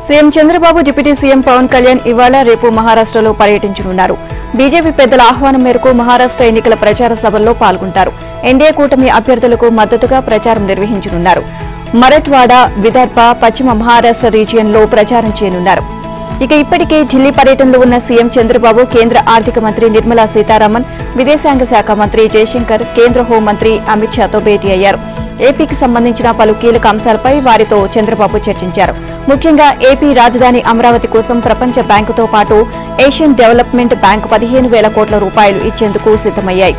CM Chandrababu deputy CM Pawan Kalyan ఇవాళ రేపు మహారాష్ట్రలో పర్యటించనున్నారు. బీజేపీ పెద్దల ఆహ్వానం మేరకు మహారాష్ట్ర ఎన్నికల ప్రచార సభల్లో పాల్గొంటారు. ఎన్డీఏ కూటమి అభ్యర్థులకు మద్దతుగా ప్రచారం నిర్వహించనున్నారు. మరాఠ్వాడ, విదర్భ, పశ్చిమ మహారాష్ట్ర రీజియన్లో ప్రచారం చేయనున్నారు. ఇక ఇప్పటికే ఢిల్లీ పర్యటనలో ఉన్న సీఎం చంద్రబాబు కేంద్ర ఆర్థిక మంత్రి నిర్మలా సీతారామన్, విదేశాంగ శాఖ మంత్రి జయశంకర్, కేంద్ర హోంమంత్రి అమిత్ షాతో భేటీ అయ్యారు. ఏపీకి సంబంధించిన పలు కీలక అంశాలపై వారితో చంద్రబాబు చర్చించారు. ముఖ్యంగా ఏపీ రాజధాని అమరావతి కోసం ప్రపంచ బ్యాంకుతో పాటు ఏషియన్ డెవలప్మెంట్ బ్యాంకు 15,000 కోట్ల రూపాయలు ఇచ్చేందుకు సిద్దమయ్యాయి.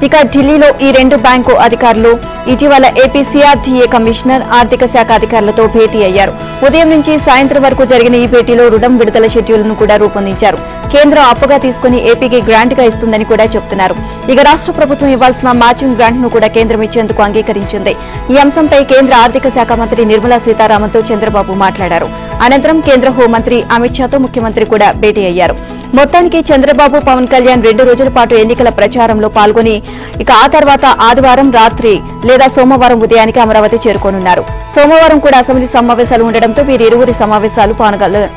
ఇక ఢిల్లీలో ఈ రెండు బ్యాంకు అధికారులు ఇటీవల ఏపీ సీఆర్డీఏ కమిషనర్, ఆర్థిక శాఖ అధికారులతో భేటీ అయ్యారు. ఉదయం నుంచి సాయంత్రం వరకు జరిగిన ఈ భేటీలో రుణం విడుదల షెడ్యూల్ను కూడా రూపొందించారు. కేంద్రం అప్పుగా తీసుకుని ఏపీకి గ్రాంట్ గా ఇస్తుందని కూడా చెబుతున్నారు. ఇక రాష్ట్ర ప్రభుత్వం ఇవ్వాల్సిన మ్యాచింగ్ గ్రాంట్ ను కూడా కేంద్రం ఇచ్చేందుకు అంగీకరించింది. ఈ అంశంపై కేంద్ర ఆర్థిక శాఖ మంత్రి నిర్మలా సీతారామన్ తో చంద్రబాబు మాట్లాడారు. అనంతరం కేంద్ర హోంమంత్రి అమిత్ షాతో ముఖ్యమంత్రి కూడా భేటీ అయ్యారు. మొత్తానికి చంద్రబాబు, పవన్ కళ్యాణ్ 2 రోజుల పాటు ఎన్నికల ప్రచారంలో పాల్గొని ఇక ఆ తర్వాత ఆదివారం రాత్రి లేదా సోమవారం ఉదయానికి అమరావతి చేరుకోనున్నారు. సోమవారం కూడా అసెంబ్లీ సమావేశాలు ఉండడంతో వీరిరువురి సమావేశాలు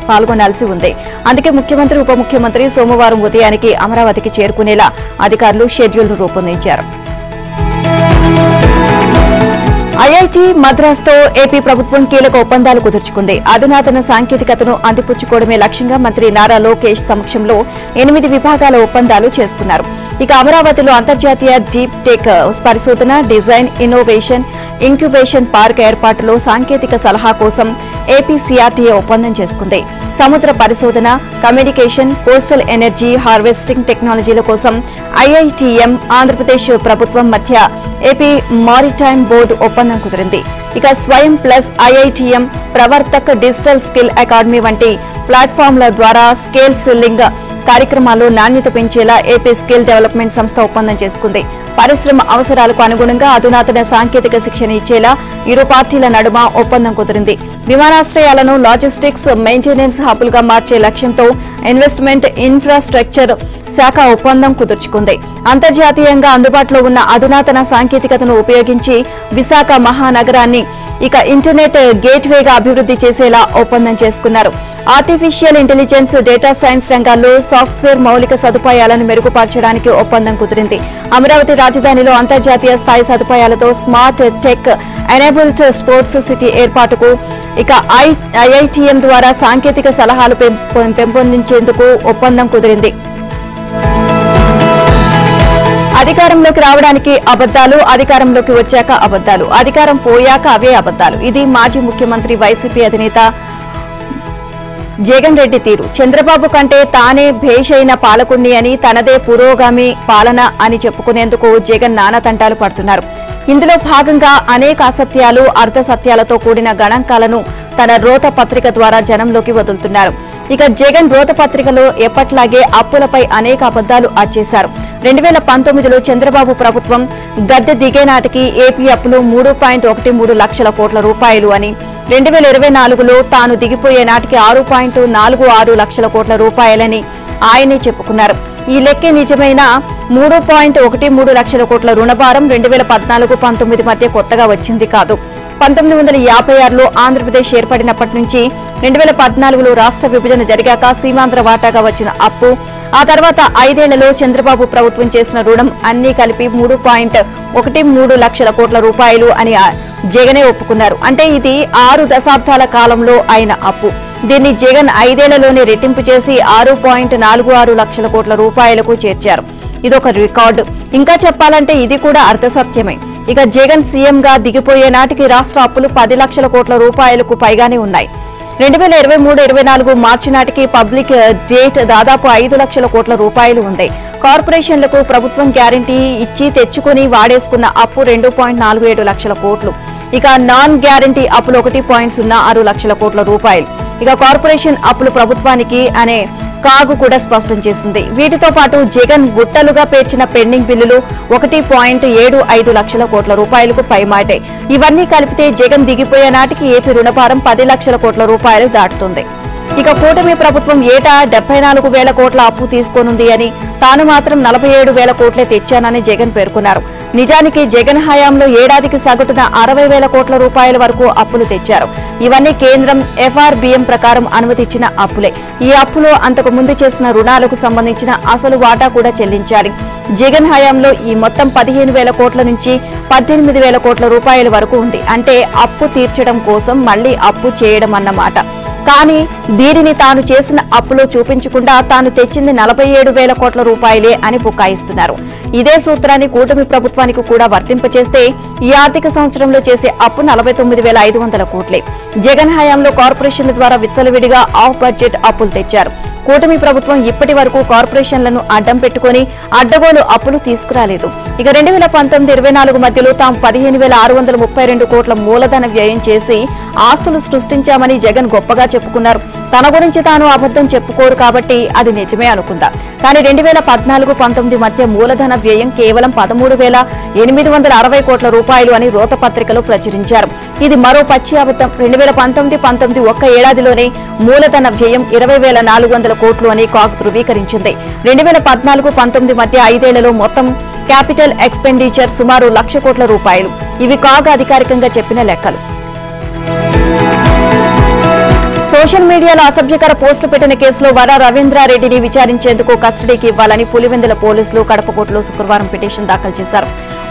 పాల్గొనాల్సి ఉంది. అందుకే ముఖ్యమంత్రి, ఉప ముఖ్యమంత్రి సోమవారం ఉదయానికి అమరావతికి చేరుకునేలా అధికారులు షెడ్యూల్ను రూపొందించారు. ఐఐటీ మద్రాస్తో ఏపీ ప్రభుత్వం కీలక ఒప్పందాలు కుదుర్చుకుంది. అధునాతన సాంకేతికతను అందిపుచ్చుకోవడమే లక్ష్యంగా మంత్రి నారా లోకేష్ సమక్షంలో 8 విభాగాల ఒప్పందాలు చేసుకున్నారు. ఇక అమరావతిలో అంతర్జాతీయ డీప్ టెక్ పరిశోధన, డిజైన్, ఇన్నోవేషన్, ఇంక్యుబేషన్ పార్క్ ఏర్పాటులో సాంకేతిక సలహా కోసం ఏపీ సీఆర్డీఏ ఒప్పందం చేసుకుంది. సముద్ర పరిశోధన, కమ్యూనికేషన్, కోస్టల్ ఎనర్జీ హార్వెస్టింగ్ టెక్నాలజీల కోసం ఐఐటీఎం, ఆంధ్రప్రదేశ్ ప్రభుత్వం మధ్య ఏపీ మారిటైమ్ బోర్డు ఒప్పందం కుదిరింది. ఇక స్వయం plus, IITM, Pravartak, digital skill academy వంటి ప్లాట్ఫామ్ల ద్వారా స్కేల్ సెల్లింగ్ కార్యక్రమాల్లో నాణ్యత పెంచేలా ఏపీ స్కిల్ డెవలప్మెంట్ సంస్థ ఒప్పందం చేసుకుంది. పరిశ్రమ అవసరాలకు అనుగుణంగా అధునాతన సాంకేతిక శిక్షణ ఇచ్చేలా ఇరు పార్టీల నడుమ ఒప్పందం కుదిరింది. విమానాశ్రయాలను లాజిస్టిక్స్, మెయింటెనెన్స్ హబ్లుగా మార్చే లక్ష్యంతో ఇన్వెస్ట్మెంట్ ఇన్ఫ్రాస్ట్రక్చర్ శాఖ ఒప్పందం కుదుర్చుకుంది. అంతర్జాతీయంగా అందుబాటులో ఉన్న అధునాతన సాంకేతికతను ఉపయోగించి విశాఖ మహానగరాన్ని ఇక ఇంటర్నెట్ గేట్వేగా అభివృద్ధి చేసేలా ఒప్పందం చేసుకున్నారు. ఆర్టిఫిషియల్ ఇంటెలిజెన్స్, డేటా సైన్స్ రంగాల్లో సాఫ్ట్వేర్ మౌలిక సదుపాయాలను మెరుగుపరచడానికి ఒప్పందం కుదిరింది. అమరావతి రాజధానిలో అంతర్జాతీయ స్థాయి సదుపాయాలతో smart tech enabled sports city ఏర్పాటుకు ఇక ఐఐటీఎం ద్వారా సాంకేతిక సలహాలు పెంపొందించేందుకు ఒప్పందం కుదిరింది. అధికారంలోకి రావడానికి అబద్దాలు, అధికారంలోకి వచ్చాక అబద్దాలు, అధికారం పోయాక అవే అబద్దాలు. ఇది మాజీ ముఖ్యమంత్రి వైసీపీ అధినేత జగన్ రెడ్డి తీరు. చంద్రబాబు కంటే తానే భేషైన పాలకుణ్ణి అని, తనదే పురోగామి పాలన అని చెప్పుకునేందుకు జగన్ నానా తంటాలు పడుతున్నారు. ఇందులో భాగంగా అనేక అసత్యాలు, అర్ధసత్యాలతో కూడిన గణాంకాలను తన రోత పత్రిక ద్వారా జనంలోకి వదులుతున్నారు. ఇక జగన్ రోత పత్రికలో ఎప్పట్లాగే అప్పులపై అనేక అబద్దాలు అచ్చేశారు. 2019లో చంద్రబాబు ప్రభుత్వం గద్దె దిగే నాటికి ఏపీ అప్పులు 3.13 లక్షల కోట్ల రూపాయలు అని, 2024లో తాను దిగిపోయే నాటికి 6.46 లక్షల కోట్ల రూపాయలని ఆయనే చెప్పుకున్నారు. ఈ లెక్కే నిజమైన 3.13 లక్షల కోట్ల రుణభారం 2014-19 మధ్య కొత్తగా వచ్చింది కాదు. 1956లో ఆంధ్రప్రదేశ్ ఏర్పడినప్పటి నుంచి 2014లో రాష్ట్ర విభజన జరిగాక సీమాంధ్ర వాటాగా వచ్చిన అప్పు, ఆ తర్వాత 5 ఏళ్లలో చంద్రబాబు ప్రభుత్వం చేసిన రుణం అన్నీ కలిపి 3.13 లక్షల కోట్ల రూపాయలు అని జగనే ఒప్పుకున్నారు. అంటే ఇది 6 దశాబ్దాల కాలంలో అయిన అప్పు. దీన్ని జగన్ 5 ఏళ్లలోనే రెట్టింపు చేసి 6.46 లక్షల కోట్ల రూపాయలకు చేర్చారు. ఇదొక రికార్డు. ఇంకా చెప్పాలంటే ఇది కూడా అర్ధసత్యమే. ఇక జగన్ సీఎంగా దిగిపోయే నాటికి రాష్ట్ర అప్పులు 10 లక్షల కోట్ల రూపాయలకు పైగానే ఉన్నాయి. 2023-24 మార్చి నాటికి పబ్లిక్ డేట్ దాదాపు 5 లక్షల కోట్ల రూపాయలు ఉంది. కార్పొరేషన్లకు ప్రభుత్వం గ్యారంటీ ఇచ్చి తెచ్చుకుని వాడేసుకున్న అప్పు 2.47 లక్షల కోట్లు. ఇక నాన్ గ్యారంటీ అప్పులు 1.06 లక్షల కోట్ల రూపాయలు. ఇక కార్పొరేషన్ అప్పులు ప్రభుత్వానికి అనే కాగు కూడా స్పష్టం చేసింది. వీటితో పాటు జగన్ గుట్టలుగా పేర్చిన పెండింగ్ బిల్లులు 1.75 లక్షల కోట్ల రూపాయలకు పైమాటాయి. ఇవన్నీ కలిపితే జగన్ దిగిపోయే నాటికి ఏపీ రుణభారం 10 లక్షల కోట్ల రూపాయలు దాటుతుంది. ఇక కూటమి ప్రభుత్వం ఏటా 74,000 కోట్ల అప్పు తీసుకోనుంది అని, తాను మాత్రం 47,000 కోట్లే తెచ్చానని జగన్ పేర్కొన్నారు. నిజానికి జగన్ హయాంలో ఏడాదికి సగటున 60,000 కోట్ల రూపాయల వరకు అప్పులు తెచ్చారు. ఇవన్నీ కేంద్రం FRBM ప్రకారం అనుమతించిన అప్పులే. ఈ అప్పులో అంతకు ముందు చేసిన రుణాలకు సంబంధించిన అసలు వాటా కూడా చెల్లించాలి. జగన్ హయాంలో ఈ మొత్తం 15,000 కోట్ల నుంచి 18,000 కోట్ల రూపాయల వరకు ఉంది. అంటే అప్పు తీర్చడం కోసం మళ్లీ అప్పు చేయడం అన్నమాట. కానీ దీనిని తాను చేసిన అప్పులో చూపించకుండా తాను తెచ్చింది 47,000 కోట్ల రూపాయలే అని బుకాయిస్తున్నారు. ఇదే సూత్రాన్ని కూటమి ప్రభుత్వానికి కూడా వర్తింపచేస్తే ఈ ఆర్థిక సంవత్సరంలో చేసే అప్పు 49,500 కోట్లే. జగన్ హయాంలో కార్పొరేషన్ల ద్వారా విచ్చలవిడిగా ఆఫ్ బడ్జెట్ అప్పులు తెచ్చారు. కూటమి ప్రభుత్వం ఇప్పటి వరకు కార్పొరేషన్లను అడ్డం పెట్టుకుని అడ్డగోలు అప్పులు తీసుకురాలేదు. ఇక 2019-24 మధ్యలో తాము 15,632 కోట్ల మూలధన వ్యయం చేసి ఆస్తులు సృష్టించామని జగన్ గొప్పగా చెప్పుకున్నారు. తన గురించి తాను అబద్దం చెప్పుకోరు కాబట్టి అది నిజమే అనుకుందాం. కానీ 2014-19 మధ్య మూలధన వ్యయం కేవలం 13,860 కోట్ల రూపాయలు అని రోతపత్రికలో ప్రచురించారు. ఇది మరో పచ్చి అబద్దం. 2019-19 ఒక్క ఏడాదిలోనే మూలధన వ్యయం 20,400 కోట్లు అని కాగ్ ధృవీకరించింది. 2014-19 మధ్య 5 ఏళ్లలో మొత్తం క్యాపిటల్ ఎక్స్పెండిచర్ సుమారు 1,00,000 కోట్ల రూపాయలు. ఇవి కాగ్ అధికారికంగా చెప్పిన లెక్కలు. సోషల్ మీడియాలో అసభ్యకర పోస్టులు పెట్టిన కేసులో వర్రా రవీంద్రారెడ్డిని విచారించేందుకు కస్టడీకి ఇవ్వాలని పులివెందుల పోలీసులు కడప కోర్టులో శుక్రవారం పిటిషన్ దాఖలు చేశారు.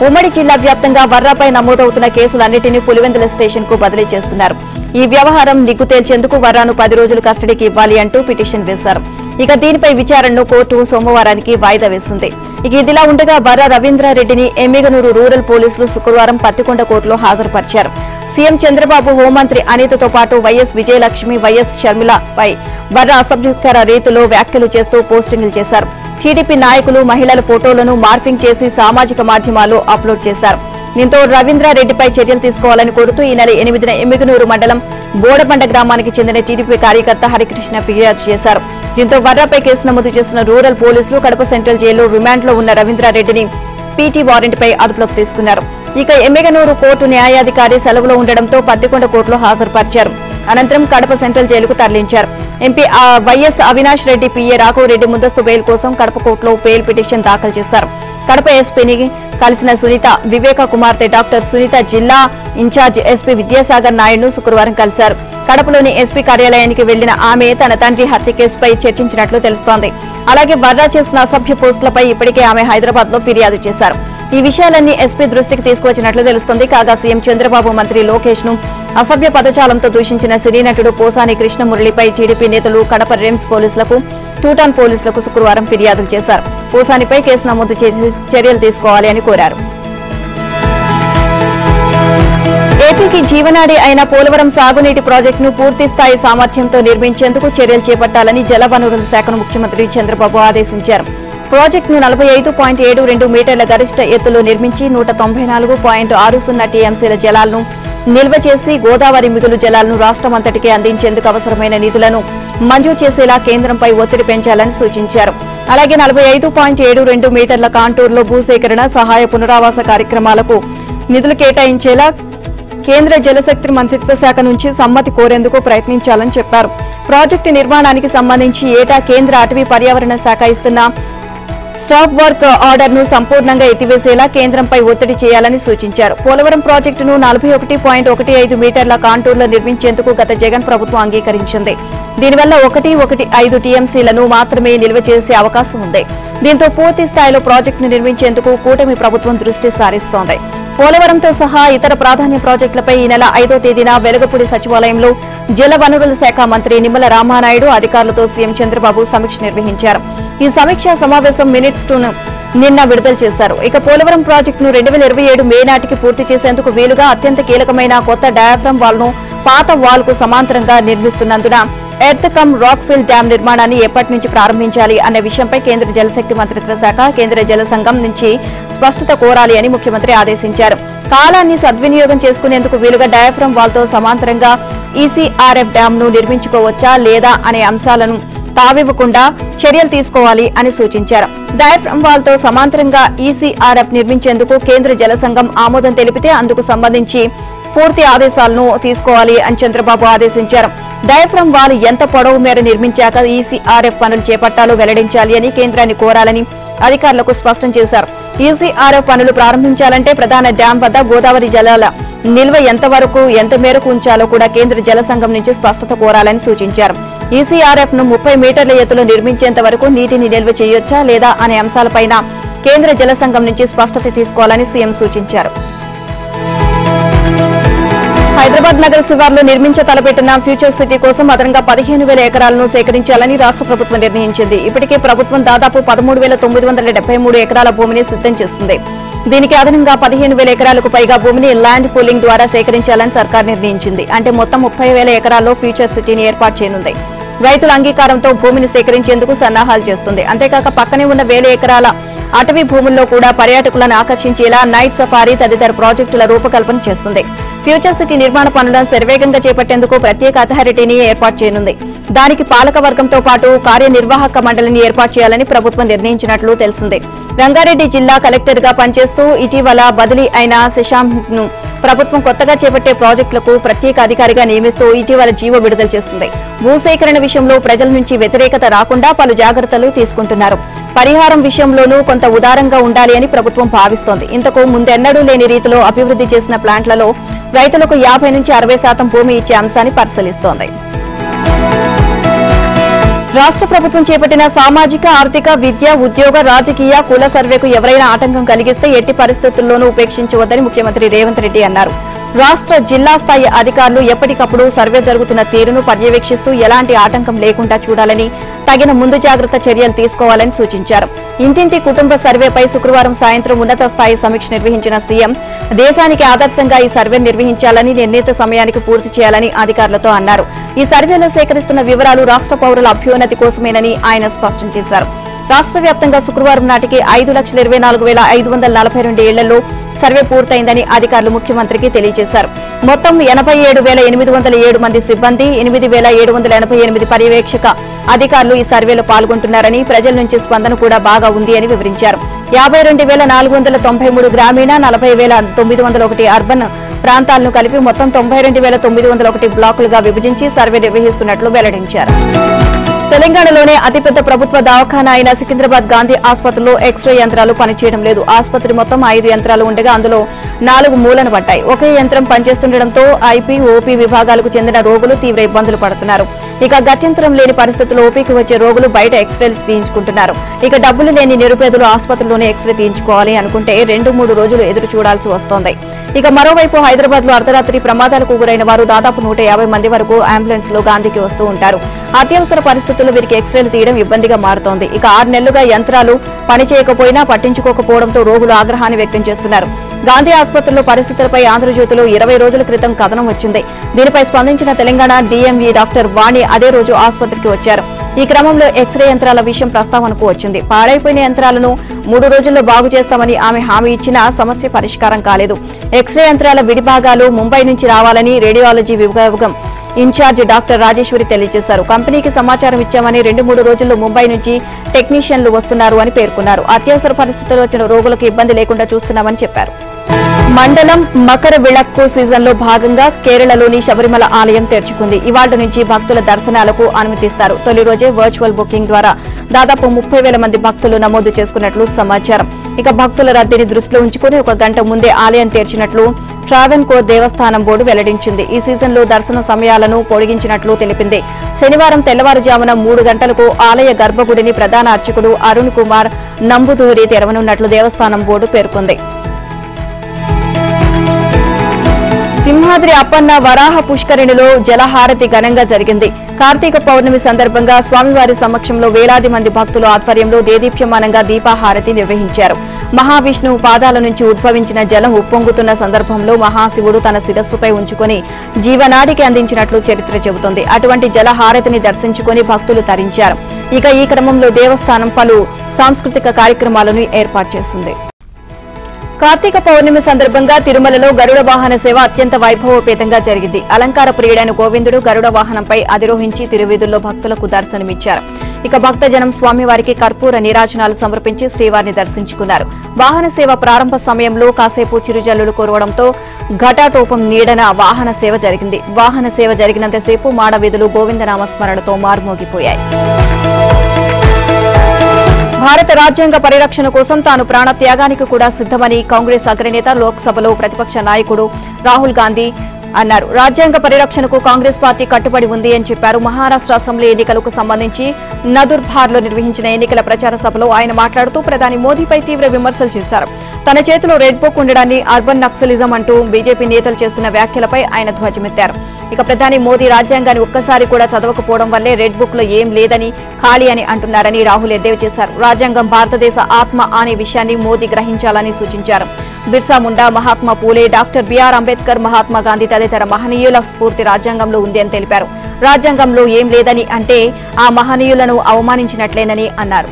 ఉమ్మడి జిల్లా వ్యాప్తంగా వర్రాపై నమోదవుతున్న కేసులన్నింటినీ పులివెందుల స్టేషన్ కు బదిలీ చేస్తున్నారు. ఈ వ్యవహారం నిగ్గు తేల్చేందుకు వర్రాను 10 రోజులు కస్టడీకి ఇవ్వాలి అంటూ పిటిషన్ వేశారు. ఇక దీనిపై విచారణను కోర్టు సోమవారానికి వాయిదా వేసింది. ఇక ఇదిలా ఉండగా వర్రా రవీంద్రారెడ్డిని ఎమ్మిగనూరు రూరల్ పోలీసులు శుక్రవారం పత్తికొండ కోర్టులో హాజరుపరిచారు. సీఎం చంద్రబాబు, హోంమంత్రి అనితతో పాటు వైఎస్ విజయలక్ష్మి, వైఎస్ షర్మిలపై వర్రా అసభ్యకర రీతిలో వ్యాఖ్యలు చేస్తూ పోస్టింగులు చేశారు. టీడీపీ నాయకులు, మహిళల ఫోటోలను మార్ఫింగ్ చేసి సామాజిక మాధ్యమాల్లో అప్లోడ్ చేశారు. దీంతో రవీంద్రారెడ్డిపై చర్యలు తీసుకోవాలని కోరుతూ ఈ నెల 8న ఎమ్మిగనూరు మండలం బోడబండ గ్రామానికి చెందిన టీడీపీ కార్యకర్త హరికృష్ణ ఫిర్యాదు చేశారు. దీంతో వర్రాపై కేసు నమోదు చేసిన రూరల్ పోలీసులు కడప సెంట్రల్ జైల్లో రిమాండ్లో ఉన్న రవీంద్రారెడ్డిని పీటీ వారెంట్పై అదుపులోకి తీసుకున్నారు. ఇక ఎమ్మిగనూరు కోర్టు న్యాయాధికారి సెలవులో ఉండడంతో పత్తికొండ కోర్టులో హాజరుపరిచారు. అనంతరం కడప సెంట్రల్ జైలుకు తరలించారు. MP YS Avinash Reddy, PA Raghava Reddy ముందస్తు బెయిల్ కోసం కడప కోర్టులో బెయిల్ పిటిషన్ దాఖలు చేశారు. కడప ఎస్పీని కలిసిన సునీత, వివేక కుమార్తె డాక్టర్ సునీత జిల్లా ఇన్ఛార్జ్ ఎస్పీ విద్యాసాగర్ నాయుడును శుక్రవారం కలిశారు. కడపలోని ఎస్పీ కార్యాలయానికి వెళ్లిన ఆమె తన తండ్రి హత్య కేసుపై చర్చించినట్లు తెలుస్తోంది. అలాగే వర్రా చేసిన అసభ్య పోస్టులపై ఇప్పటికే ఆమె హైదరాబాద్ లో ఫిర్యాదు చేశారు. ఈ విషయాలన్నీ ఎస్పీ దృష్టికి తీసుకువచ్చినట్లు తెలుస్తోంది. కాగా సీఎం చంద్రబాబు, మంత్రి లోకేష్ ను అసభ్య పదజాలంతో దూషించిన సినీ నటుడు పోసాని కృష్ణమురళిపై టీడీపీ నేతలు కడప రిమ్స్ పోలీసులకు, టూటాన్ పోలీసులకు శుక్రవారం ఫిర్యాదులు చేశారు. పోసానిపై కేసు నమోదు చేసి చర్యలు తీసుకోవాలి అని కోరారు. ఏపీకి జీవనాడి అయిన పోలవరం సాగునీటి ప్రాజెక్టును పూర్తిస్థాయి సామర్థ్యంతో నిర్మించేందుకు చర్యలు చేపట్టాలని జలవనరుల శాఖను ముఖ్యమంత్రి చంద్రబాబు ఆదేశించారు. ప్రాజెక్టును 45.72 మీటర్ల గరిష్ట ఎత్తులో నిర్మించి 194.60 టీఎంసీల జలాలను నిల్వ చేసి గోదావరి మిగులు జలాలను రాష్ట్రమంతటికీ అందించేందుకు అవసరమైన నిధులను మంజూరు చేసేలా కేంద్రంపై ఒత్తిడి పెంచాలని సూచించారు. అలాగే 45.72 మీటర్ల కాంటూరులో భూసేకరణ, సహాయ పునరావాస కార్యక్రమాలకు నిధులు కేటాయించేలా కేంద్ర జలశక్తి మంత్రిత్వ శాఖ నుంచి సమ్మతి కోరేందుకు ప్రయత్నించాలని చెప్పారు. ప్రాజెక్టు నిర్మాణానికి సంబంధించి ఏటా కేంద్ర అటవీ పర్యావరణ శాఖ ఇస్తున్న స్టాప్ వర్క్ ఆర్డర్ను సంపూర్ణంగా ఎత్తివేసేలా కేంద్రంపై ఒత్తిడి చేయాలని సూచించారు. పోలవరం ప్రాజెక్టును 41.15 మీటర్ల కాంటూర్లో నిర్మించేందుకు గత జగన్ ప్రభుత్వం అంగీకరించింది. దీనివల్ల 1.15 టీఎంసీలను మాత్రమే నిల్వ చేసే అవకాశం ఉంది. దీంతో పూర్తి స్థాయిలో ప్రాజెక్టును నిర్మించేందుకు కూటమి ప్రభుత్వం దృష్టి సారిస్తోంది. పోలవరంతో సహా ఇతర ప్రాధాన్య ప్రాజెక్టులపై ఈ నెల 5వ తేదీన వెలగపూడి సచివాలయంలో జల వనరుల శాఖ మంత్రి నిమ్మల రామానాయుడు అధికారులతో సీఎం చంద్రబాబు సమీక్ష నిర్వహించారు. ఈ సమీక్షా సమావేశం మినిట్స్ ను నిన్న విడుదల చేశారు. ఇక పోలవరం ప్రాజెక్టును 2027 మే నాటికి పూర్తి చేసేందుకు వీలుగా అత్యంత కీలకమైన కొత్త డయాఫ్రమ్ వాల్ ను పాత వాల్ కు సమాంతరంగా నిర్మిస్తున్నందున earth cum rock fill dam నిర్మాణాన్ని ఎప్పటి నుంచి ప్రారంభించాలి అనే విషయంపై కేంద్ర జలశక్తి మంత్రిత్వ శాఖ, కేంద్ర జల సంఘం నుంచి స్పష్టత కోరాలి అని ముఖ్యమంత్రి ఆదేశించారు. కాలాన్ని సద్వినియోగం చేసుకునేందుకు వీలుగా డయాఫ్రమ్ వాల్ తో సమాంతరంగా ఈసీఆర్ఎఫ్ డ్యాం ను నిర్మించుకోవచ్చా లేదా అనే అంశాలను తావివ్వకుండా చర్యలు తీసుకోవాలి అని సూచించారు. డయాఫ్రమ్ వాల్ తో సమాంతరంగా ఈసీఆర్ఎఫ్ నిర్మించేందుకు కేంద్ర జల సంఘం ఆమోదం తెలిపితే అందుకు సంబంధించి పూర్తి ఆదేశాలను తీసుకోవాలి అని చంద్రబాబు ఆదేశించారు. డయాఫ్రమ్ వాల్ ఎంత పొడవు మేర నిర్మించాక ఈసీఆర్ఎఫ్ పనులు చేపట్టాలో వెల్లడించాలి అని కేంద్రాన్ని కోరాలని అధికారులకు స్పష్టం చేశారు. ఈసీఆర్ఎఫ్ పనులు ప్రారంభించాలంటే ప్రధాన డ్యాం వద్ద గోదావరి జలాల నిల్వ ఎంత మేరకు ఉంచాలో కూడా కేంద్ర జల సంఘం నుంచి స్పష్టత కోరాలని సూచించారు. ఈసీఆర్ఎఫ్ ను 30 మీటర్ల ఎత్తులో నిర్మించేంత వరకు నీటిని నిల్వ చేయొచ్చా లేదా అనే అంశాలపైన కేంద్ర జల సంఘం నుంచి స్పష్టత తీసుకోవాలని సీఎం సూచించారు. హైదరాబాద్ నగర శివార్లో నిర్మించ తలపెట్టిన ఫ్యూచర్ సిటీ కోసం అదనంగా 15,000 ఎకరాలను సేకరించాలని రాష్ట్ర ప్రభుత్వం నిర్ణయించింది. ఇప్పటికే ప్రభుత్వం దాదాపు 13,973 ఎకరాల భూమిని సిద్ధం చేసింది. దీనికి అదనంగా 15,000 ఎకరాలకు పైగా భూమిని ల్యాండ్ పూలింగ్ ద్వారా సేకరించాలని సర్కార్ నిర్ణయించింది. అంటే మొత్తం 30,000 ఎకరాల్లో ఫ్యూచర్ సిటీని ఏర్పాటు చేయనుంది. రైతుల అంగీకారంతో భూమిని సేకరించేందుకు సన్నాహాలు చేస్తుంది. అంతేకాక పక్కనే ఉన్న 1,000 ఎకరాల అటవీ భూముల్లో కూడా పర్యాటకులను ఆకర్షించేలా నైట్ సఫారీ తదితర ప్రాజెక్టుల రూపకల్పన చేస్తుంది. ఫ్యూచర్ సిటీ నిర్మాణ పనులను శరవేగంగా చేపట్టేందుకు ప్రత్యేక అథారిటీని ఏర్పాటు చేయనుంది. దానికి పాలక వర్గంతో పాటు కార్యనిర్వాహక మండలిని ఏర్పాటు చేయాలని ప్రభుత్వం నిర్ణయించినట్లు తెలిసింది. రంగారెడ్డి జిల్లా కలెక్టర్ గా పనిచేస్తూ ఇటీవల బదిలీ అయిన శశాంక్ ను ప్రభుత్వం కొత్తగా చేపట్టే ప్రాజెక్టులకు ప్రత్యేక అధికారిగా నియమిస్తూ ఇటీవల జీవో విడుదల చేసింది. భూసేకరణ విషయంలో ప్రజల నుంచి వ్యతిరేకత రాకుండా పలు జాగ్రత్తలు తీసుకుంటున్నారు. పరిహారం విషయంలోనూ కొంత ఉదారంగా ఉండాలి అని ప్రభుత్వం భావిస్తోంది. ఇంతకు ముందెన్నడూ లేని రీతిలో అభివృద్ధి చేసిన ప్లాంట్లలో రైతులకు 50 నుంచి 60% భూమి ఇచ్చే అంశాన్ని పరిశీలిస్తోంది. రాష్ట్ర ప్రభుత్వం చేపట్టిన సామాజిక, ఆర్థిక, విద్య, ఉద్యోగ, రాజకీయ, కుల సర్వేకు ఎవరైనా ఆటంకం కలిగిస్తే ఎట్టి పరిస్థితుల్లోనూ ఉపేక్షించవద్దని ముఖ్యమంత్రి రేవంత్ రెడ్డి అన్నారు. రాష్ట్ర జిల్లా స్థాయి అధికారులు ఎప్పటికప్పుడు సర్వే జరుగుతున్న తీరును పర్యవేక్షిస్తూ ఎలాంటి ఆటంకం లేకుండా చూడాలని, తగిన ముందు జాగ్రత్త చర్యలు తీసుకోవాలని సూచించారు. ఇంటింటి కుటుంబ సర్వేపై శుక్రవారం సాయంత్రం ఉన్నత స్థాయి సమీక్ష నిర్వహించిన సీఎం దేశానికి ఆదర్శంగా ఈ సర్వే నిర్వహించాలని, నిర్ణీత సమయానికి పూర్తి చేయాలని అధికారులతో అన్నారు. ఈ సర్వేలో సేకరిస్తున్న వివరాలు రాష్ట్ర పౌరుల అభ్యున్నతి కోసమేనని ఆయన స్పష్టం చేశారు. రాష్ట్ర వ్యాప్తంగా శుక్రవారం నాటికి 5,24,542 ఇళ్లలో సర్వే పూర్తయిందని అధికారులు ముఖ్యమంత్రికి తెలియజేశారు. మొత్తం 87,807 మంది సిబ్బంది, 8,788 పర్యవేక్షక అధికారులు ఈ సర్వేలో పాల్గొంటున్నారని, ప్రజల నుంచి స్పందన కూడా బాగా ఉంది అని వివరించారు. 52,493 గ్రామీణ, 40,901 అర్బన్ ప్రాంతాలను కలిపి మొత్తం 92,901 బ్లాకులుగా విభజించి సర్వే నిర్వహిస్తున్నట్లు వెల్లడించారు. తెలంగాణలోనే అతిపెద్ద ప్రభుత్వ దవాఖానా అయిన సికింద్రాబాద్ గాంధీ ఆసుపత్రిలో ఎక్స్రే యంత్రాలు పనిచేయడం లేదు. ఆసుపత్రి మొత్తం 5 యంత్రాలు ఉండగా అందులో 4 మూలన పడ్డాయి. ఒకే యంత్రం పనిచేస్తుండటంతో ఐపీ, ఓపీ విభాగాలకు చెందిన రోగులు తీవ్ర ఇబ్బందులు పడుతున్నారు. ఇక గత్యంతరం లేని పరిస్థితుల్లో ఓపీకి వచ్చే రోగులు బయట ఎక్స్రేలు తీయించుకుంటున్నారు. ఇక డబ్బులు లేని నిరుపేదలు ఆసుపత్రిలోనే ఎక్స్రే తీయించుకోవాలి అనుకుంటే 2-3 రోజులు ఎదురు చూడాల్సి వస్తోంది. ఇక మరోవైపు హైదరాబాద్ లో అర్ధరాత్రి ప్రమాదాలకు గురైన వారు దాదాపు 150 మంది వరకు అంబులెన్స్ లో గాంధీకి వస్తూ ఉంటారు. అత్యవసర పరిస్థితుల్లో వీరికి ఎక్స్రేలు తీయడం ఇబ్బందిగా మారుతోంది. ఇక 6 నెలలుగా యంత్రాలు పనిచేయకపోయినా పట్టించుకోకపోవడంతో రోగులు ఆగ్రహాన్ని వ్యక్తం చేస్తున్నారు. గాంధీ ఆసుపత్రిలో పరిస్థితులపై ఆంధ్రజ్యోతిలో 20 రోజుల క్రితం కథనం వచ్చింది. దీనిపై స్పందించిన తెలంగాణ డీఎంఈ డాక్టర్ వాణి అదే రోజు ఆసుపత్రికి వచ్చారు. ఈ క్రమంలో ఎక్స్రే యంత్రాల విషయం ప్రస్తావనకు వచ్చింది. పాడైపోయిన యంత్రాలను 3 రోజుల్లో బాగు చేస్తామని ఆమె హామీ ఇచ్చినా సమస్య పరిష్కారం కాలేదు. ఎక్స్రే యంత్రాల విడిభాగాలు ముంబై నుంచి రావాలని రేడియాలజీ విభాగం ఇన్ఛార్జ్ డాక్టర్ రాజేశ్వరి తెలియజేశారు. కంపెనీకి సమాచారం ఇచ్చామని 2-3 రోజుల్లో ముంబై నుంచి టెక్నీషియన్లు వస్తున్నారు అని పేర్కొన్నారు. అత్యవసర పరిస్థితుల్లో వచ్చిన రోగులకు ఇబ్బంది లేకుండా చూస్తున్నామని చెప్పారు. మండలం మకర విళక్కు సీజన్లో భాగంగా కేరళలోని శబరిమల ఆలయం తెరుచుకుంది. ఇవాళ్టి నుంచి భక్తుల దర్శనాలకు అనుమతిస్తారు. తొలి రోజే వర్చువల్ బుకింగ్ ద్వారా దాదాపు 30,000 మంది భక్తులు నమోదు చేసుకున్నట్లు సమాచారం. ఇక భక్తుల రద్దీని దృష్టిలో ఉంచుకుని 1 గంట ముందే ఆలయం తెరిచినట్లు ట్రావెన్కోర్ దేవస్థానం బోర్డు వెల్లడించింది. ఈ సీజన్లో దర్శన సమయాలను పొడిగించినట్లు తెలిపింది. శనివారం తెల్లవారుజామున 3 గంటలకు ఆలయ గర్భగుడిని ప్రధాన అర్చకుడు అరుణ్ కుమార్ నంబుదూరి తెరవనున్నట్లు దేవస్థానం బోర్డు పేర్కొంది. సింహాద్రి అప్పన్న వరాహ పుష్కరిణిలో జలహారతి ఘనంగా జరిగింది. కార్తీక పౌర్ణమి సందర్భంగా స్వామివారి సమక్షంలో వేలాది మంది భక్తుల ఆధ్వర్యంలో దేదీప్యమానంగా దీపాహారతి నిర్వహించారు. మహావిష్ణువు పాదాల నుంచి ఉద్భవించిన జలం ఉప్పొంగుతున్న సందర్భంలో మహాశివుడు తన శిరస్సుపై ఉంచుకుని జీవనాడికి అందించినట్లు చరిత్ర చెబుతోంది. అటువంటి జలహారతిని దర్శించుకుని భక్తులు తరించారు. ఇక ఈ క్రమంలో దేవస్థానం పలు సాంస్కృతిక కార్యక్రమాలను ఏర్పాటు చేసింది. కార్తీక పౌర్ణమి సందర్భంగా తిరుమలలో గరుడ వాహన సేవ అత్యంత వైభవోపేతంగా జరిగింది. అలంకార ప్రియుడైన గోవిందుడు గరుడ వాహనంపై అధిరోహించి తిరువీధుల్లో భక్తులకు దర్శనమిచ్చారు. ఇక భక్తజనం స్వామివారికి కర్పూర నీరాజనాలు సమర్పించి శ్రీవారిని దర్శించుకున్నారు. వాహన సేవ ప్రారంభ సమయంలో కాసేపు చిరుజల్లులు కురవడంతో ఘటాటోపం నీడన వాహన సేవ జరిగింది. వాహన సేవ జరిగినంతసేపు మాడవీధులు గోవిందనామస్మరణతో మారుమోగిపోయాయి. భారత రాజ్యాంగ పరిరక్షణ కోసం తాను ప్రాణత్యాగానికి కూడా సిద్దమని కాంగ్రెస్ అగ్రనేత లోక్సభలో ప్రతిపక్ష నాయకుడు రాహుల్ గాంధీ అన్నారు. రాజ్యాంగ పరిరక్షణకు కాంగ్రెస్ పార్టీ కట్టుబడి ఉంది అని చెప్పారు. మహారాష్ట్ర అసెంబ్లీ ఎన్నికలకు సంబంధించి నదుర్బార్లో నిర్వహించిన ఎన్నికల ప్రచార సభలో ఆయన మాట్లాడుతూ ప్రధాని మోదీపై తీవ్ర విమర్శలు చేశారు. తన చేతిలో రెడ్ బుక్ ఉండడాన్ని అర్బన్ నక్సలిజం అంటూ బీజేపీ నేతలు చేస్తున్న వ్యాఖ్యలపై ఆయన ధ్వజమెత్తారు. ఇక ప్రధాని మోదీ రాజ్యాంగాన్ని ఒక్కసారి కూడా చదవకపోవడం వల్లే రెడ్ బుక్ లో ఏం లేదని ఖాళీ అని అంటున్నారని రాహుల్ ఎద్దేవా చేశారు. రాజ్యాంగం భారతదేశ ఆత్మ అనే విషయాన్ని మోదీ గ్రహించాలని సూచించారు. బిర్సా ముండా, మహాత్మా పూలే, డాక్టర్ బిఆర్ అంబేద్కర్, మహాత్మా గాంధీ తదితర మహనీయుల స్ఫూర్తి రాజ్యాంగంలో ఉంది అని తెలిపారు. రాజ్యాంగంలో ఏం లేదని అంటే ఆ మహనీయులను అవమానించినట్లేనని అన్నారు.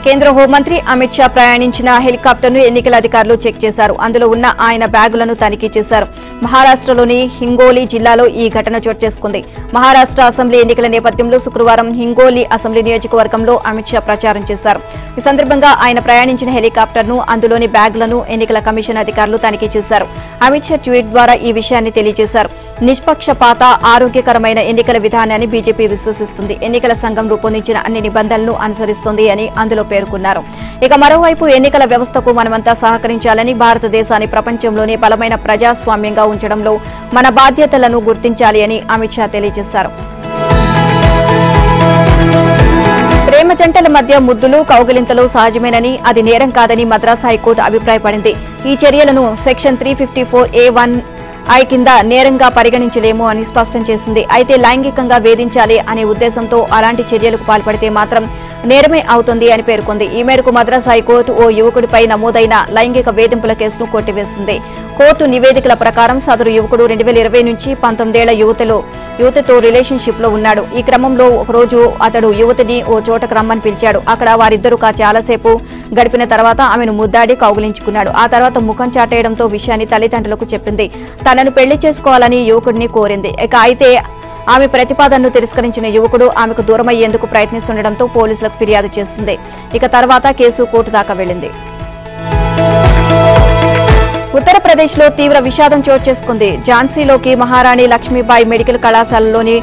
కేంద్ర హోంమంత్రి అమిత్ షా ప్రయాణించిన హెలికాప్టర్ను ఎన్నికల అధికారులు చెక్ చేశారు. అందులో ఉన్న ఆయన బ్యాగులను తనిఖీ చేశారు. మహారాష్ట్రలోని హింగోలి జిల్లాలో ఈ ఘటన చోటు చేసుకుంది. మహారాష్ట్ర అసెంబ్లీ ఎన్నికల నేపథ్యంలో శుక్రవారం హింగోలి అసెంబ్లీ నియోజకవర్గంలో అమిత్ షా ప్రచారం చేశారు. ఈ సందర్భంగా ఆయన ప్రయాణించిన హెలికాప్టర్ను, అందులోని బ్యాగులను ఎన్నికల కమిషన్ అధికారులు తనిఖీ చేశారు. అమిత్ షా ట్వీట్ ద్వారా ఈ విషయాన్ని తెలియజేశారు. నిష్పక్షపాత, ఆరోగ్యకరమైన ఎన్నికల విధానాన్ని బీజేపీ విశ్వసిస్తుంది. ఎన్నికల సంఘం రూపొందించిన అన్ని నిబంధనలను అనుసరిస్తోంది అని అందులో పేర్కొన్నారు. ఇక మరోవైపు ఎన్నికల వ్యవస్థకు మనమంతా సహకరించాలని, భారతదేశాన్ని ప్రపంచంలోనే బలమైన ప్రజాస్వామ్యంగా ఉంచడంలో మన బాధ్యతలను గుర్తించాలి అని అమిత్ షా తెలియజేశారు. ప్రేమ జంటల మధ్య ముద్దులు, కౌగిలింతలు సహజమేనని, అది నేరం కాదని మద్రాస్ హైకోర్టు అభిప్రాయపడింది. ఈ చర్యలను సెక్షన్ 354A(1)(I) కింద నేరంగా పరిగణించలేము అని స్పష్టం చేసింది. అయితే లైంగికంగా వేధించాలి అనే ఉద్దేశంతో అలాంటి చర్యలకు పాల్పడితే మాత్రం నేరమే అవుతుంది అని పేర్కొంది. ఈ మేరకు మద్రాస్ హైకోర్టు ఓ యువకుడిపై నమోదైన లైంగిక వేధింపుల కేసును కొట్టివేసింది. కోర్టు నివేదికల ప్రకారం సదరు యువకుడు 2020 నుంచి 19 ఏళ్ల యువతితో రిలేషన్షిప్ లో ఉన్నాడు. ఈ క్రమంలో ఒకరోజు అతడు యువతిని ఓ చోటకు రమ్మని పిలిచాడు. అక్కడ వారిద్దరూ చాలాసేపు గడిపిన తర్వాత ఆమెను ముద్దాడి కౌగిలించుకున్నాడు. ఆ తర్వాత ముఖం చాటేయడంతో విషయాన్ని తల్లిదండ్రులకు చెప్పింది. తనను పెళ్లి చేసుకోవాలని యువకుడిని కోరింది. అయితే ఆమె ప్రతిపాదనను తిరస్కరించిన యువకుడు ఆమెకు దూరమయ్యేందుకు ప్రయత్నిస్తుండటంతో పోలీసులకు ఫిర్యాదు చేసింది. ఇక తర్వాత కేసు కోర్టు దాకా వెళ్లింది. ఉత్తరప్రదేశ్లో తీవ్ర విషాదం చోటు చేసుకుంది. ఝాన్సీలోకి మహారాణి లక్ష్మీబాయి మెడికల్ కళాశాలలోని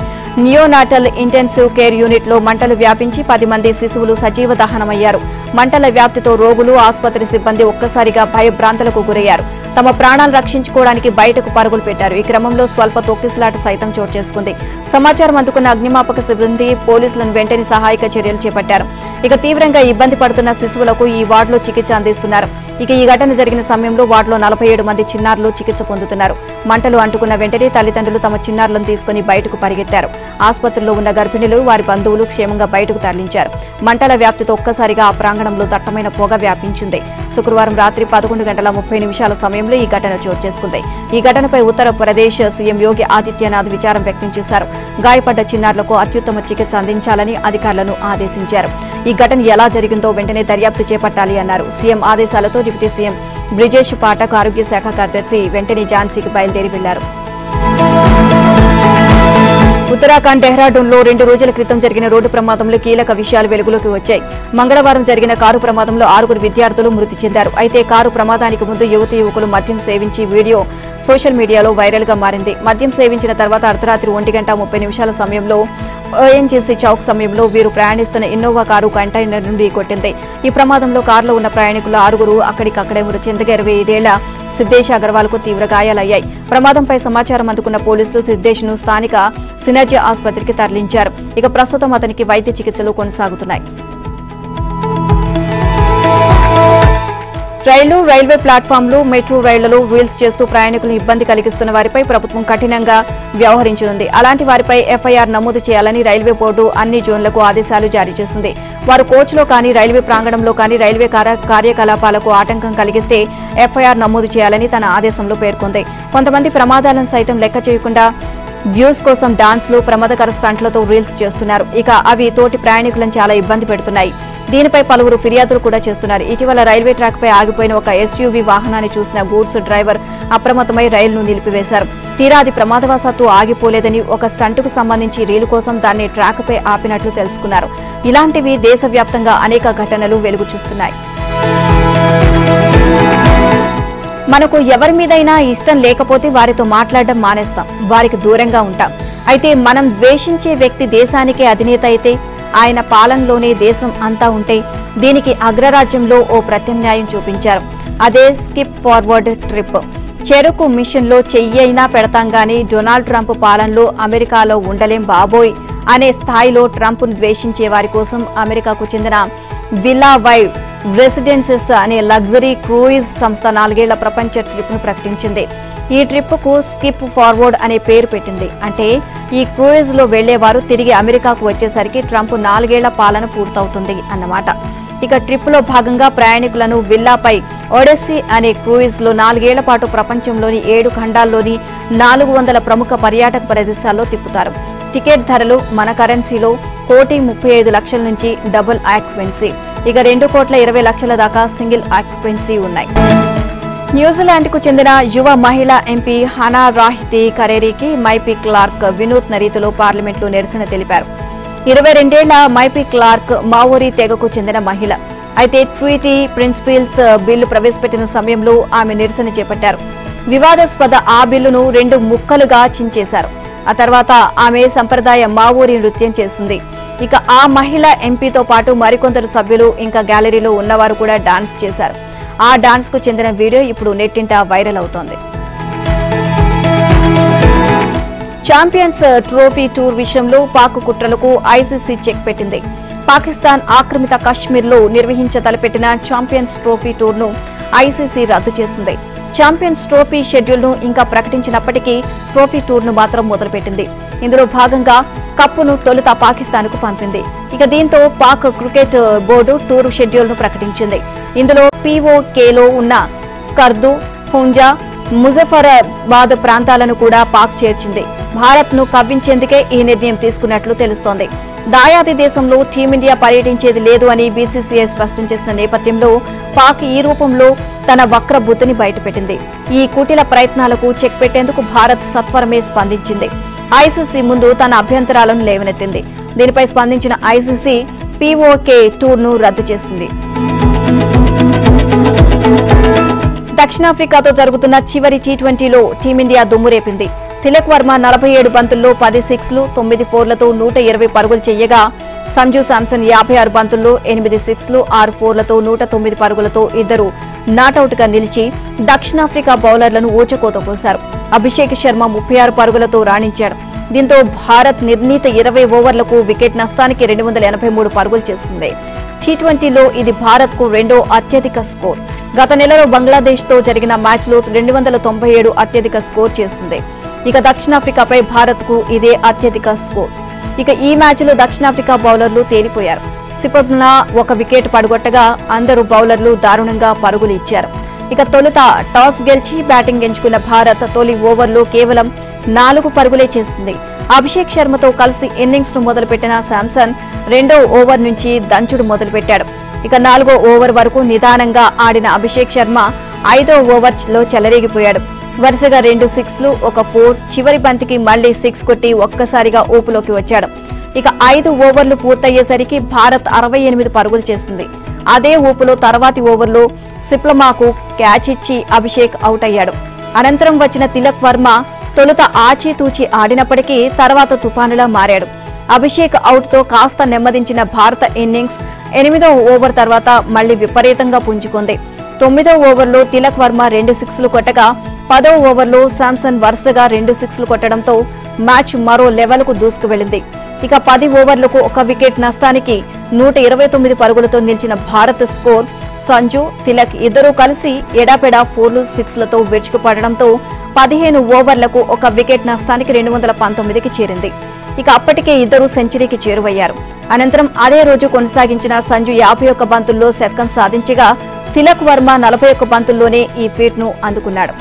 నియోనాటల్ ఇంటెన్సివ్ కేర్ యూనిట్లో మంటలు వ్యాపించి 10 మంది శిశువులు సజీవ దహనమయ్యారు. మంటల వ్యాప్తితో రోగులు, ఆసుపత్రి సిబ్బంది ఒక్కసారిగా భయభ్రాంతులకు గురయ్యారు. తమ ప్రాణాలు రక్షించుకోవడానికి బయటకు పరుగులు పెట్టారు. ఈ క్రమంలో స్వల్ప తొక్కిసలాట సైతం చోటు చేసుకుంది. సమాచారం అందుకున్న అగ్నిమాపక సిబ్బంది పోలీసులను వెంటనే సహాయక చర్యలు చేపట్టారు. ఇక తీవ్రంగా ఇబ్బంది పడుతున్న శిశువులకు ఈ వార్డులో చికిత్స అందిస్తున్నారు. ఇక ఈ ఘటన జరిగిన సమయంలో వార్డులో 47 మంది చిన్నారులు చికిత్స పొందుతున్నారు. మంటలు అంటుకున్న వెంటనే తల్లిదండ్రులు తమ చిన్నారులను తీసుకుని బయటకు పరిగెత్తారు. ఆసుపత్రిలో ఉన్న గర్భిణులు, వారి బంధువులు క్షేమంగా బయటకు తరలించారు. మంటల వ్యాప్తితో ఒక్కసారిగా ఆ ప్రాంగణంలో దట్టమైన పొగ వ్యాపించింది. శుక్రవారం రాత్రి 11:30 సమయంలో ఈ ఘటన చోటు చేసుకుంది. ఈ ఘటనపై ఉత్తరప్రదేశ్ సీఎం యోగి ఆదిత్యనాథ్ విచారం వ్యక్తం చేశారు. గాయపడ్డ చిన్నారులకు అత్యుత్తమ చికిత్స అందించాలని అధికారులను ఆదేశించారు. ఈ ఘటన ఎలా జరిగిందో వెంటనే దర్యాప్తు చేపట్టాలి అన్నారు. సీఎం ఆదేశాలతో డిప్యూటీ సీఎం బ్రిజేష్ పాఠక్, ఆరోగ్య శాఖ కార్యదర్శి వెంటనే ఝాన్సీకి బయలుదేరి వెళ్లారు. ఉత్తరాఖండ్ డెహ్రాడూన్లో 2 రోజుల క్రితం జరిగిన రోడ్డు ప్రమాదంలో కీలక విషయాలు వెలుగులోకి వచ్చాయి. మంగళవారం జరిగిన కారు ప్రమాదంలో 6 విద్యార్థులు మృతి చెందారు. అయితే కారు ప్రమాదానికి ముందు యువకులు మద్యం సేవించి వీడియో సోషల్ మీడియాలో వైరల్ గా మారింది. మద్యం సేవించిన తర్వాత అర్ధరాత్రి 1:30 సమయంలో ఓఎన్జీసీ చౌక్ సమయంలో వీరు ప్రయాణిస్తున్న ఇన్నోవా కారు కంటైనర్ నుండి కొట్టింది. ఈ ప్రమాదంలో కారులో ఉన్న ప్రయాణికులు 6 అక్కడికక్కడే మృతి చెందగా 25 ఏళ్ల సిద్దేశ్ అగర్వాల్ కు తీవ్ర గాయాలయ్యాయి. ప్రమాదంపై సమాచారం అందుకున్న పోలీసులు సిద్దేశ్ ను స్థానిక సినర్జీ ఆసుపత్రికి తరలించారు. ఇక ప్రస్తుతం అతనికి వైద్య చికిత్సలు కొనసాగుతున్నాయి. రైల్వే ప్లాట్ఫామ్లు, మెట్రో రైళ్లలో వీల్స్ చేస్తూ ప్రయాణికులను ఇబ్బంది కలిగిస్తున్న వారిపై ప్రభుత్వం కఠినంగా వ్యవహరించనుంది. అలాంటి వారిపై ఎఫ్ఐఆర్ నమోదు చేయాలని రైల్వే బోర్డు అన్ని జోన్లకు ఆదేశాలు జారీ చేసింది. వారు కోచ్లో కానీ, రైల్వే ప్రాంగణంలో కానీ రైల్వే కార్యకలాపాలకు ఆటంకం కలిగిస్తే ఎఫ్ఐఆర్ నమోదు చేయాలని తన ఆదేశంలో పేర్కొంది. కొంతమంది ప్రమాదాలను సైతం లెక్క చేయకుండా వ్యూస్ కోసం డాన్స్లు, ప్రమాదకర స్టంట్లతో రీల్స్ చేస్తున్నారు. ఇక అవి తోటి ప్రయాణికులను చాలా ఇబ్బంది పెడుతున్నాయి. దీనిపై పలువురు ఫిర్యాదులు కూడా చేస్తున్నారు. ఇటీవల రైల్వే ట్రాక్ పై ఆగిపోయిన ఒక ఎస్యూవీ వాహనాన్ని చూసిన గూడ్స్ డ్రైవర్ అప్రమత్తమై రైలును నిలిపివేశారు. తీరా అది ప్రమాదవశాత్తు ఆగిపోలేదని, ఒక స్టంటుకు సంబంధించి రీలు కోసం దాన్ని ట్రాక్ పై ఆపినట్లు తెలుసుకున్నారు. ఇలాంటివి దేశవ్యాప్తంగా అనేక ఘటనలు వెలుగు చూస్తున్నాయి. మనకు ఎవరి మీదైనా ఇష్టం లేకపోతే వారితో మాట్లాడడం మానేస్తాం, వారికి దూరంగా ఉంటాం. అయితే మనం ద్వేషించే వ్యక్తి దేశానికే అధినేత అయితే, ఆయన పాలనలోనే దేశం అంతా ఉంటే, దీనికి అగ్రరాజ్యంలో ఓ ప్రత్యామ్నాయం చూపించారు. అదే స్కిప్ ఫార్వర్డ్ ట్రిప్. చెరుకు మిషన్లో చెయ్యైనా పెడతాం గానీ డొనాల్డ్ ట్రంప్ పాలనలో అమెరికాలో ఉండలేం బాబోయ్ అనే స్థాయిలో ట్రంప్ను ద్వేషించే వారి కోసం అమెరికాకు చెందిన విల్లా వైవ్ రెసిడెన్సెస్ అనే లగ్జరీ క్రూయిజ్ సంస్థ 4 ఏళ్ల ప్రపంచ ట్రిప్ ను ప్రకటించింది. ఈ ట్రిప్ కు స్కిప్ ఫార్వర్డ్ అనే పేరు పెట్టింది. అంటే ఈ క్రూయిజ్ లో వెళ్లేవారు తిరిగి అమెరికాకు వచ్చేసరికి ట్రంప్ 4 ఏళ్ల పాలన పూర్తవుతుంది అన్నమాట. ఇక ట్రిప్ లో భాగంగా ప్రయాణికులను విల్లాపై ఒడెస్సీ అనే క్రూయిజ్ లో 4 ఏళ్ల పాటు ప్రపంచంలోని 7 ఖండాల్లోని 400 ప్రముఖ పర్యాటక ప్రదేశాల్లో తిప్పుతారు. టికెట్ ధరలు మన కరెన్సీలో 1,35,00,000 నుంచి డబుల్ ఆక్యుపెన్సీ, ఇక 2,20,00,000 దాకా సింగిల్ ఆక్యుపెన్సీ ఉన్నాయి. న్యూజిలాండ్ కు చెందిన యువ మహిళా ఎంపీ హనా రాహితి కరేరీకి మైపీ క్లార్క్ వినూత్న రీతిలో పార్లమెంట్లో నిరసన తెలిపారు. 22 ఏళ్ల మైపీ క్లార్క్ మావోరీ తెగకు చెందిన మహిళ. అయితే ట్రీటీ ప్రిన్సిపల్స్ బిల్లు ప్రవేశపెట్టిన సమయంలో ఆమె నిరసన చేపట్టారు. వివాదాస్పద ఆ బిల్లును 2 ముక్కలుగా చించేశారు. ఆ తర్వాత ఆమె సంప్రదాయ మావోరీ నృత్యం చేసింది. ఇక ఆ మహిళా ఎంపీతో పాటు మరికొందరు సభ్యులు ఇంకా గ్యాలరీలో ఉన్నవారు కూడా డాన్స్ చేశారు. ఆ డాన్స్ కు చెందిన వీడియో ఇప్పుడు నెట్టింట వైరల్ అవుతోంది. ఛాంపియన్స్ ట్రోఫీ టూర్ విషయంలో పాక్ కుట్రలకు ఐసీసీ చెక్ పెట్టింది. పాకిస్తాన్ ఆక్రమిత కశ్మీర్లో నిర్వహించతలపెట్టిన ఛాంపియన్స్ ట్రోఫీ టూర్ను ఐసీసీ రద్దు చేసింది. ఛాంపియన్స్ ట్రోఫీ షెడ్యూల్ను ఇంకా ప్రకటించినప్పటికీ ట్రోఫీ టూర్ను మాత్రం మొదలుపెట్టింది. ఇందులో భాగంగా కప్పును తొలుత పాకిస్తాన్కు పంపింది. ఇక దీంతో పాక్ క్రికెట్ బోర్డు టూర్ షెడ్యూల్ను ప్రకటించింది. ఇందులో పీఓకేలో ఉన్న స్కర్దు, హుంజా, ముజఫరాబాద్ ప్రాంతాలను కూడా పాక్ చేర్చింది. భారత్ను కవ్వించేందుకే ఈ నిర్ణయం తీసుకున్నట్లు తెలుస్తోంది. దాయాది దేశంలో టీమిండియా పర్యటించేది లేదు అని బీసీసీఐ స్పష్టం చేసిన నేపథ్యంలో పాక్ ఈ రూపంలో తన వక్ర బుద్ధిని బయటపెట్టింది. ఈ కుటిల ప్రయత్నాలకు చెక్ పెట్టేందుకు భారత్ సత్వరమే స్పందించింది. ఐసీసీ ముందు తన అభ్యంతరాలను లేవనెత్తింది. దీనిపై స్పందించిన ఐసీసీ పీఓకే టూర్ను రద్దు చేసింది. దక్షిణాఫ్రికాతో జరుగుతున్న చివరి టీ20లో టీమిండియా దుమ్మురేపింది. తిలక్ వర్మ 47 బంతుల్లో 10 సిక్స్లు, 9 ఫోర్లతో 120 పరుగులు చేయగా, సంజు శాంసన్ 56 బంతుల్లో 8 సిక్స్లు, 6 ఫోర్లతో 109 పరుగులతో ఇద్దరు నాటౌట్ గా నిలిచి దక్షిణాఫ్రికా బౌలర్లను ఊచకోత కోశారు. అభిషేక్ శర్మ 36 పరుగులతో రాణించాడు. దీంతో భారత్ నిర్ణీత 20 ఓవర్లకు వికెట్ నష్టానికి 283 పరుగులు చేసింది. టీ20లో ఇది భారత్ కు రెండో అత్యధిక స్కోర్. గత నెలలో బంగ్లాదేశ్ తో జరిగిన మ్యాచ్లో 297 అత్యధిక స్కోర్ చేసింది. ఇక దక్షిణాఫ్రికాపై భారత్ కు ఇదే అత్యధిక స్కోర్. ఇక ఈ మ్యాచ్లో దక్షిణాఫ్రికా బౌలర్లు తేలిపోయారు. సిపబ్నా 1 వికెట్ పడగొట్టగా అందరూ బౌలర్లు దారుణంగా పరుగులు ఇచ్చారు. ఇక తొలుత టాస్ గెలిచి బ్యాటింగ్ ఎంచుకున్న భారత్ తొలి ఓవర్లో కేవలం 4 పరుగులే చేసింది. అభిషేక్ శర్మతో కలిసి ఇన్నింగ్స్ ను మొదలుపెట్టిన శాంసన్ 2వ ఓవర్ నుంచి దంచుడు మొదలుపెట్టాడు. ఇక 4వ ఓవర్ వరకు నిదానంగా ఆడిన అభిషేక్ శర్మ 5వ ఓవర్లో చెలరేగిపోయాడు. వరుసగా 2 సిక్స్లు, 1 ఫోర్, చివరి బంతికి మళ్లీ 6 కొట్టి ఒక్కసారిగా ఊపులోకి వచ్చాడు. ఇక 5 ఓవర్లు పూర్తయ్యేసరికి భారత్ 68 పరుగులు చేసింది. అదే ఊపులో తర్వాతి ఓవర్లో సిప్లమాకు క్యాచ్ ఇచ్చి అభిషేక్ అవుట్ అయ్యాడు. అనంతరం వచ్చిన తిలక్ వర్మ తొలుత ఆచితూచి ఆడినప్పటికీ తర్వాత తుపానులా మారాడు. అభిషేక్ అవుట్ తో కాస్త నెమ్మదించిన భారత ఇన్నింగ్స్ 8వ ఓవర్ తర్వాత మళ్లీ విపరీతంగా పుంజుకుంది. 9వ ఓవర్లో తిలక్ వర్మ 2 సిక్స్లు కొట్టగా 10వ ఓవర్లో శాంసన్ వరుసగా 2 సిక్స్లు కొట్టడంతో మ్యాచ్ మరో లెవెల్కు దూసుకువెళ్లింది. ఇక 10 ఓవర్లకు 1 వికెట్ నష్టానికి 129 పరుగులతో నిలిచిన భారత్ స్కోర్ సంజు, తిలక్ ఇద్దరూ కలిసి ఎడాపెడా 4లు 6లతో విరుచుకుపడడంతో 15 ఓవర్లకు 1 వికెట్ నష్టానికి 219కి చేరింది. ఇక అప్పటికే ఇద్దరు సెంచరీకి చేరువయ్యారు. అనంతరం అదే రోజు కొనసాగించిన సంజు 51 బంతుల్లో శతకం సాధించగా తిలక్ వర్మ 41 బంతుల్లోనే ఈ ఫీట్ను అందుకున్నాడు.